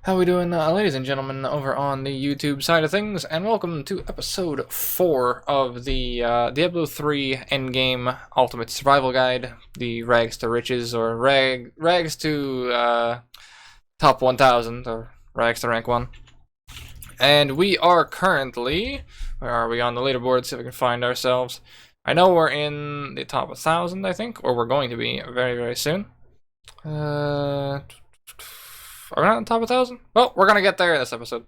How we doing, ladies and gentlemen, over on the YouTube side of things, and welcome to episode 4 of the Diablo 3 Endgame Ultimate Survival Guide, the Rags to Riches, or Rags to Top 1000, or Rags to Rank 1. And we are currently, where are we on the leaderboard, see if we can find ourselves. I know we're in the top 1000, I think, or we're going to be very, very soon. Are we not on top of 1,000? Well, we're going to get there in this episode.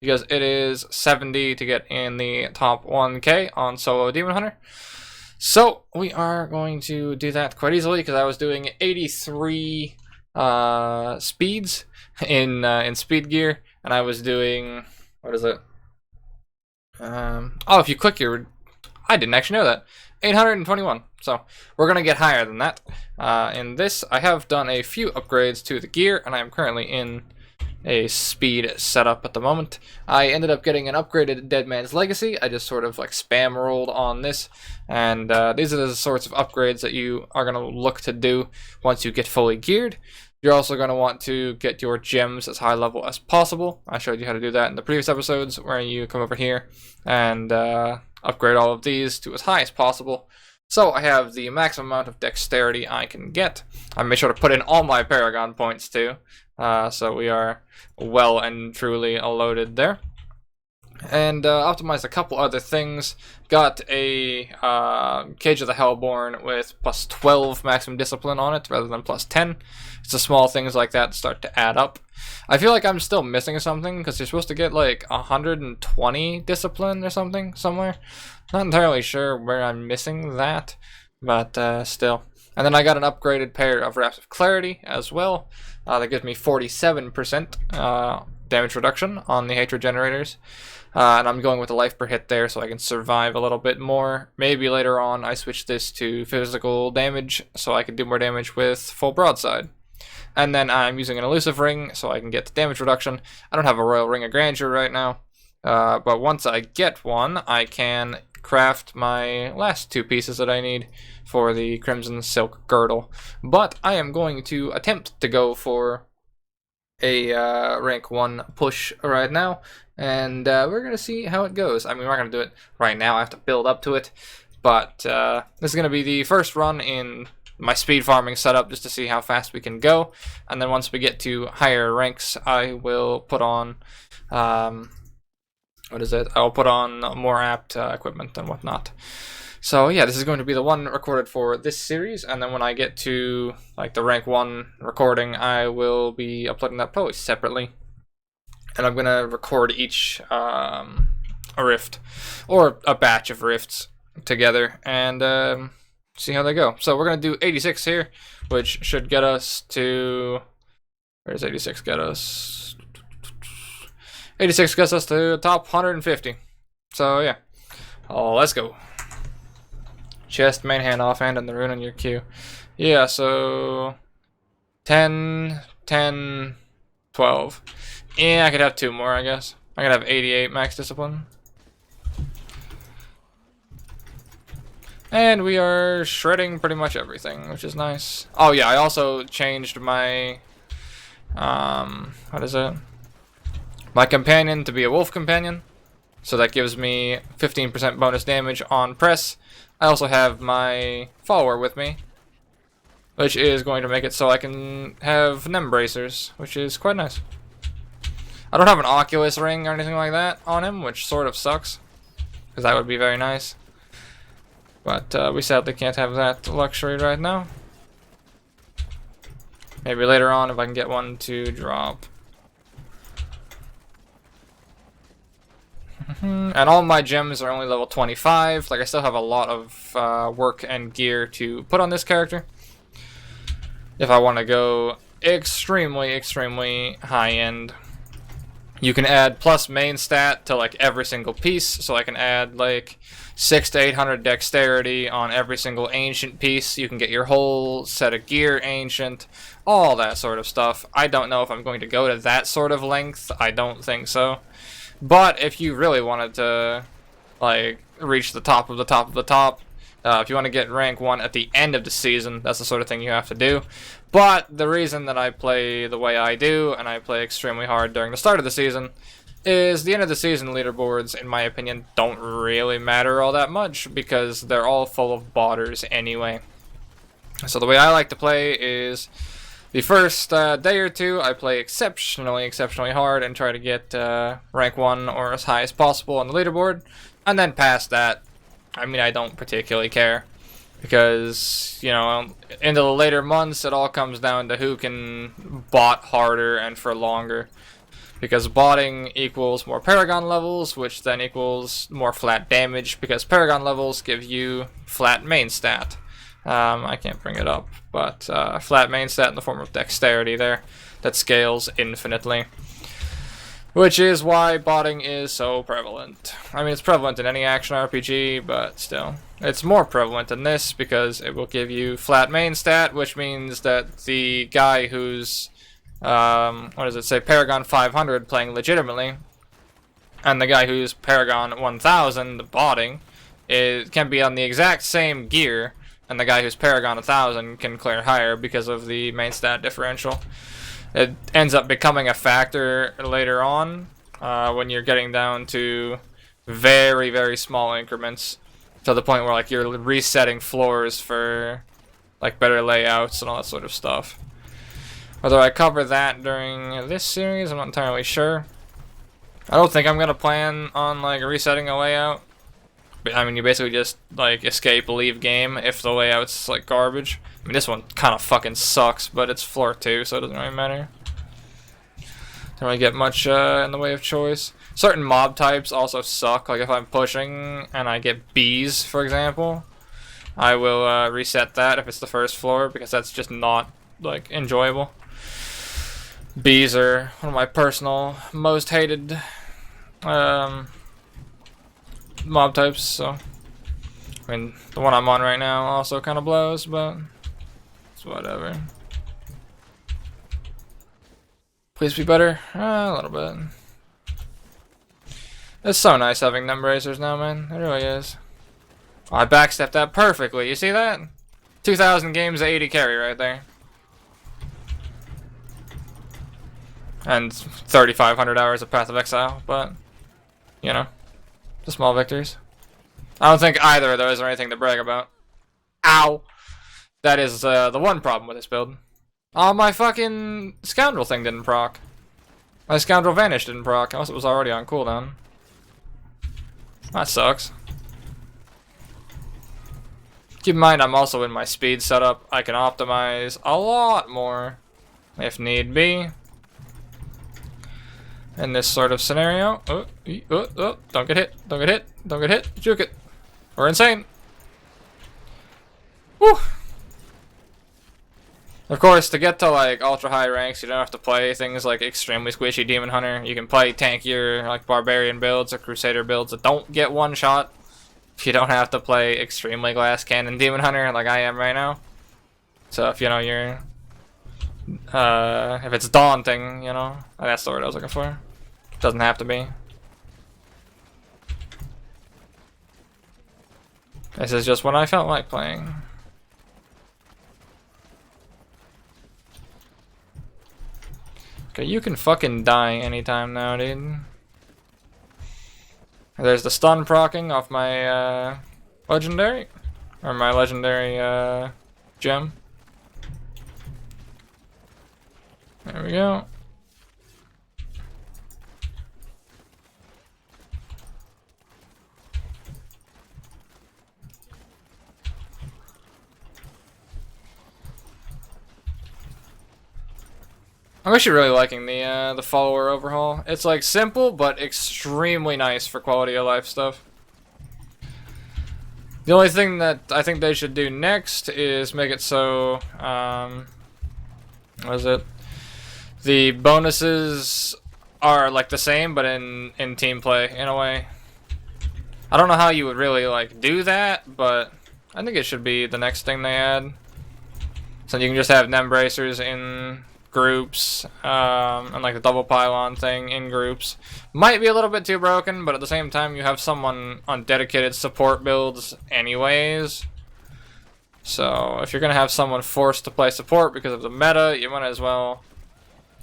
Because it is 70 to get in the top 1k on Solo Demon Hunter. So, we are going to do that quite easily, because I was doing 83 speeds in speed gear. And I was doing, what is it? If you click your, I didn't actually know that. 821. So we're going to get higher than that. In this, I have done a few upgrades to the gear, and I am currently in a speed setup at the moment. I ended up getting an upgraded Dead Man's Legacy. I just sort of like spam rolled on this, and these are the sorts of upgrades that you are going to look to do once you get fully geared. You're also going to want to get your gems as high level as possible. I showed you how to do that in the previous episodes, where you come over here and upgrade all of these to as high as possible. So I have the maximum amount of dexterity I can get. I made sure to put in all my Paragon points too, so we are well and truly loaded there. And optimized a couple other things. Got a Cage of the Hellborn with plus 12 maximum discipline on it rather than plus 10. It's the small things like that start to add up. I feel like I'm still missing something because you're supposed to get like 120 discipline or something somewhere. Not entirely sure where I'm missing that, but still. And then I got an upgraded pair of Wraps of Clarity as well. That gives me 47% damage reduction on the Hatred Generators. And I'm going with the life per hit there so I can survive a little bit more. Maybe later on I switch this to physical damage so I can do more damage with full broadside. And then I'm using an elusive ring so I can get the damage reduction. I don't have a Royal Ring of Grandeur right now. But once I get one, I can craft my last two pieces that I need for the Crimson Silk Girdle. But I am going to attempt to go for a rank 1 push right now, and we're going to see how it goes. I mean, we're not going to do it right now. I have to build up to it. But this is going to be the first run in my speed farming setup just to see how fast we can go. And then once we get to higher ranks, I will put on I'll put on more apt equipment and whatnot. So yeah, this is going to be the one recorded for this series, and then when I get to like the rank 1 recording, I will be uploading that probably separately. And I'm gonna record each a rift or a batch of rifts together and see how they go. So we're gonna do 86 here, which should get us to, where does 86 get us? 86 gets us to top 150. So yeah, let's go. Chest, main hand, offhand, and the rune in your queue. Yeah, so 10, 10, 12. Yeah, I could have 2 more, I guess. I could have 88 max discipline. And we are shredding pretty much everything, which is nice. Oh yeah, I also changed my, what is it? My companion to be a wolf companion. So that gives me 15% bonus damage on press. I also have my follower with me, which is going to make it so I can have Nem bracers, which is quite nice. I don't have an Oculus ring or anything like that on him, which sort of sucks, because that would be very nice. But we sadly can't have that luxury right now. Maybe later on if I can get one to drop. And all my gems are only level 25. Like, I still have a lot of work and gear to put on this character. If I want to go extremely, extremely high-end. You can add plus main stat to, like, every single piece. So I can add, like, 600 to 800 dexterity on every single ancient piece. You can get your whole set of gear ancient. All that sort of stuff. I don't know if I'm going to go to that sort of length. I don't think so. But if you really wanted to, like, reach the top of the top of the top, If you want to get rank 1 at the end of the season, that's the sort of thing you have to do. But the reason that I play the way I do, and I play extremely hard during the start of the season, is the end of the season leaderboards, in my opinion, don't really matter all that much, because they're all full of botters anyway. So the way I like to play is the first day or two, I play exceptionally hard and try to get rank 1 or as high as possible on the leaderboard. And then past that, I mean, I don't particularly care. Because, you know, into the later months, it all comes down to who can bot harder and for longer. Because botting equals more Paragon levels, which then equals more flat damage, because Paragon levels give you flat main stat. I can't bring it up, but flat main stat in the form of dexterity there that scales infinitely. Which is why botting is so prevalent. I mean, it's prevalent in any action RPG, but still. It's more prevalent in this because it will give you flat main stat, which means that the guy who's, what does it say, Paragon 500 playing legitimately, and the guy who's Paragon 1000 botting, can be on the exact same gear, and the guy who's Paragon 1000 can clear higher because of the main stat differential. It ends up becoming a factor later on when you're getting down to very small increments, to the point where like you're resetting floors for like better layouts and all that sort of stuff. Whether I cover that during this series, I'm not entirely sure. I don't think I'm gonna plan on like resetting a layout. I mean, you basically just like escape, leave game if the layout's like garbage. I mean, this one kind of fucking sucks, but it's floor 2, so it doesn't really matter. Don't really get much in the way of choice. Certain mob types also suck. Like if I'm pushing and I get bees, for example, I will reset that if it's the first floor, because that's just not like enjoyable. Bees are one of my personal most hated mob types, so I mean the one I'm on right now also kind of blows, but it's whatever. Please be better. A little bit. It's so nice having numb bracers now, man. It really is. Oh, I backstepped that perfectly. You see that? 2,000 games of 80 carry right there. And 3,500 hours of Path of Exile, but, you know, the small victories. I don't think either of those are anything to brag about. Ow! That is the one problem with this build. Oh, my fucking Scoundrel thing didn't proc. My Scoundrel Vanish didn't proc, unless it was already on cooldown. That sucks. Keep in mind, I'm also in my speed setup. I can optimize a lot more, if need be, in this sort of scenario. Don't get hit, don't get hit, don't get hit. Juke it. We're insane. Woo! Of course, to get to like ultra high ranks, you don't have to play things like extremely squishy Demon Hunter. You can play tankier like Barbarian builds or Crusader builds that don't get one shot. You don't have to play extremely Glass Cannon Demon Hunter like I am right now. So if you know you're, if it's daunting, you know, that's the word I was looking for. Doesn't have to be. This is just what I felt like playing. Okay, you can fucking die anytime now, dude. There's the stun proccing off my legendary, or my legendary gem. There we go. I'm actually really liking the follower overhaul. It's like simple but extremely nice for quality of life stuff. The only thing that I think they should do next is make it so what is it? The bonuses are like the same but in team play in a way. I don't know how you would really like do that, but I think it should be the next thing they add. So you can just have Nem Bracers in groups, and like the double pylon thing in groups. Might be a little bit too broken, but at the same time you have someone on dedicated support builds anyways, So if you're gonna have someone forced to play support because of the meta, you might as well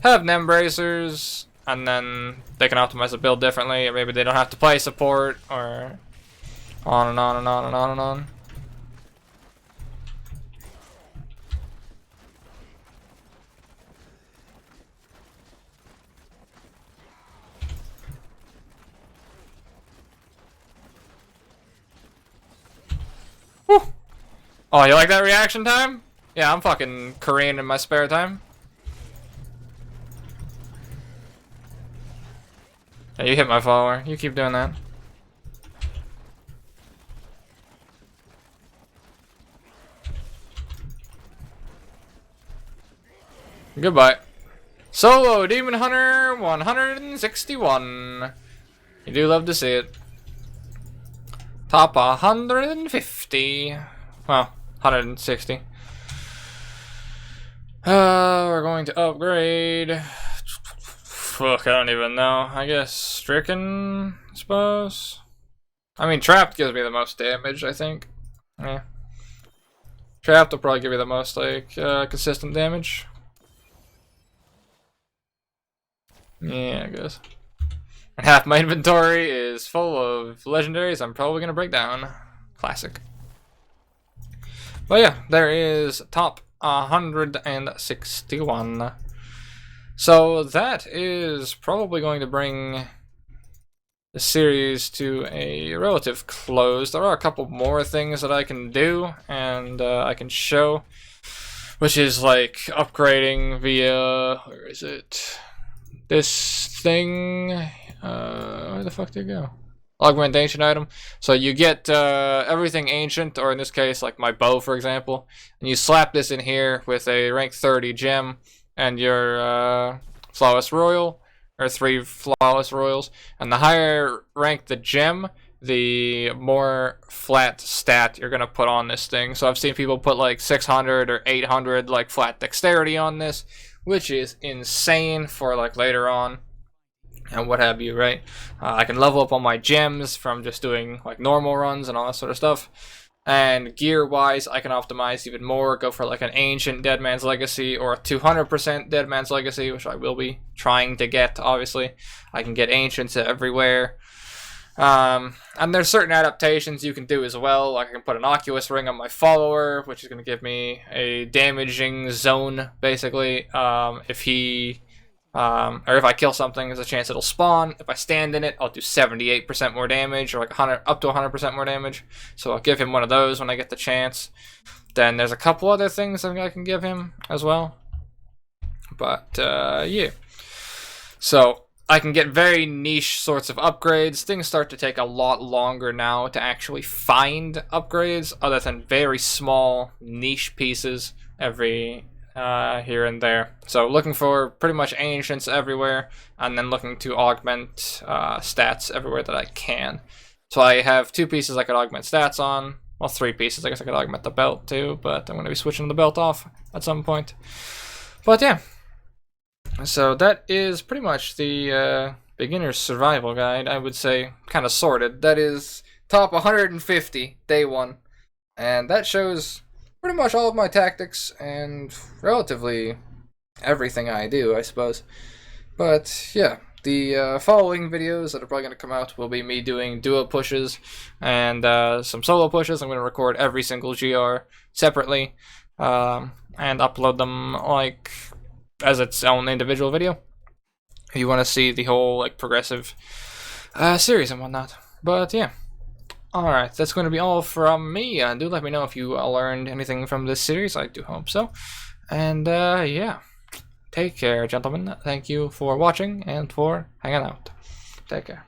have Nem Bracers, and then they can optimize the build differently, or maybe they don't have to play support, or on and on and on and on and on. Whew. Oh, you like that reaction time? Yeah, I'm fucking Korean in my spare time. Yeah, you hit my follower. You keep doing that. Goodbye. Solo Demon Hunter 161. You do love to see it. Top 150. Well, 160. We're going to upgrade. Fuck, I don't even know. I guess Stricken, I suppose. I mean, Trapped gives me the most damage, I think. Yeah. Trapped will probably give you the most, like, consistent damage. Yeah, I guess. And half my inventory is full of legendaries I'm probably gonna break down. Classic. But yeah, there is top 161. So that is probably going to bring the series to a relative close. There are a couple more things that I can do and I can show, which is like upgrading via, where is it? This thing, where the fuck did it go? Augmentation item. So you get everything ancient, or in this case, like my bow, for example, and you slap this in here with a rank 30 gem and your flawless royal, or 3 flawless royals. And the higher rank the gem, the more flat stat you're gonna put on this thing. So I've seen people put like 600 or 800 like flat dexterity on this, which is insane for like later on and what have you, right? I can level up on my gems from just doing like normal runs and all that sort of stuff. And gear wise, I can optimize even more, go for like an ancient Dead Man's Legacy or a 200% Dead Man's Legacy, which I will be trying to get, obviously. I can get ancients everywhere. And there's certain adaptations you can do as well. Like I can put an Oculus ring on my follower, which is going to give me a damaging zone, basically. If he, or if I kill something, there's a chance it'll spawn. If I stand in it, I'll do 78% more damage, or like 100, up to 100% more damage. So I'll give him one of those when I get the chance. Then there's a couple other things I can give him as well. But yeah. So I can get very niche sorts of upgrades. Things start to take a lot longer now to actually find upgrades, other than very small niche pieces every here and there. So looking for pretty much ancients everywhere, and then looking to augment stats everywhere that I can. So I have 2 pieces I could augment stats on. Well, 3 pieces. I guess I could augment the belt too, but I'm going to be switching the belt off at some point. But yeah. So that is pretty much the beginner's survival guide, I would say, kind of sorted. That is top 150, day 1. And that shows pretty much all of my tactics and relatively everything I do, I suppose. But yeah, the following videos that are probably going to come out will be me doing duo pushes and some solo pushes. I'm going to record every single GR separately and upload them like as its own individual video if you want to see the whole like progressive series and whatnot. But yeah, alright, that's going to be all from me. Do let me know if you learned anything from this series. I do hope so. And yeah, take care, gentlemen. Thank you for watching and for hanging out. Take care.